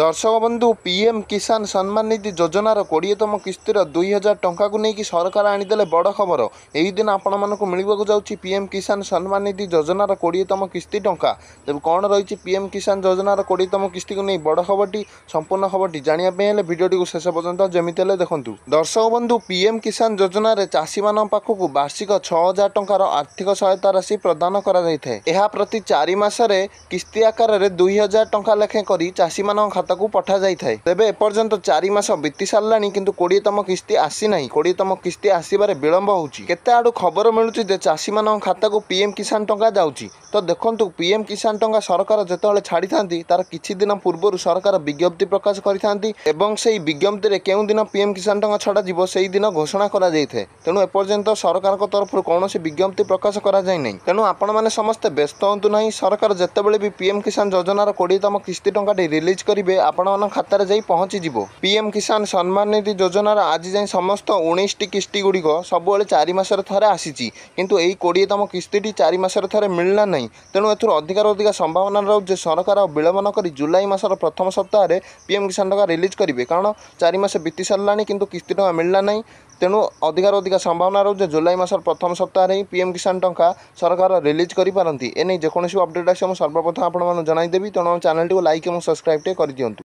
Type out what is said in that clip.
दर्शक बंधु पीएम किसान सम्मान निधि योजनार 20तम किस्तिर 2000 टंका को लेकिन सरकार आनीदे बड़ खबर। यही दिन आपण मानक मिलवाक जाऊँगी पीएम किसान सम्मान निधि योजनार 20तम किस्ती टंका। तेज कौन रही पीएम किसान योजनार 20तम किस्ती को नहीं बड़ खबरटी संपूर्ण खबरटी जानापी भिडियोटी को शेष पर्यंत जमी देखूँ। दर्शक बंधु पीएम किसान योजन चाषी मान पाखक वार्षिक 6000 टंकार आर्थिक सहायता राशि प्रदान कर प्रति 4 मासरे किस्ती आकार में 2000 टंका लेखे कर चाषी मान खाता को पठा जाए। तेबे एपर्यंत 4 मास बीती सारा किंतु 20तम किस्ती आसी ना। 20तम किस्ती आसबार विलंब होची। केते आडू खबर मिलूची जे चाषी मान खाता को पीएम किसान टंका जाउची। तो देखंतु पीएम किसान टंका सरकार जेतेबेले छाड़ी थांती तार किछि दिन पूर्व सरकार विज्ञप्ति प्रकाश करिथांती एवं सेही विज्ञप्ति रे केउ दिन पीएम किसान टंका छड़ा जीवो सेही दिन घोषणा करा जाइथे। तेणु एपर्यंत सरकार को तरफ कौन विज्ञप्ति प्रकाश करा जाय नै। तेणु आपण माने समस्त व्यस्त होंतु नहीं। सरकार जेतेबेले भी पीएम किसान योजनार 20तम किस्ती टंका रिलीज करिवे आपण मान खातार जाई पहुंची जिवो। पीएम किसान सम्मान निधि योजनार आज जाए समस्त 19टी किस्ती गुड़िक सबुबले 4 मासरे थरे आसीची किंतु एही 20तम किस्तीटी 4 मासरे थरे मिलना नहीं। तेणु एथुर अधिकार अधिक संभावना रहुଛି सरकार विलंब न करी जुलाई मासर प्रथम सप्ताह पीएम किसान टंका रिलीज करेंगे। कारण 4 मास बीती सारा किंतु किस्ती टंका मिलना नहीं। तेणु अधिकार अधिक संभावना रहुଛି जुलाई मासर प्रथम सप्ताह ही पीएम किसान टंका सरकार रिलीज करिपारंती। एने जेकोसी अपडेट आसे सर्वप्रथम आपण मानू जणाइदेवी। तेणु चैनल टी लाइक और सब्सक्राइब कर दियंतु।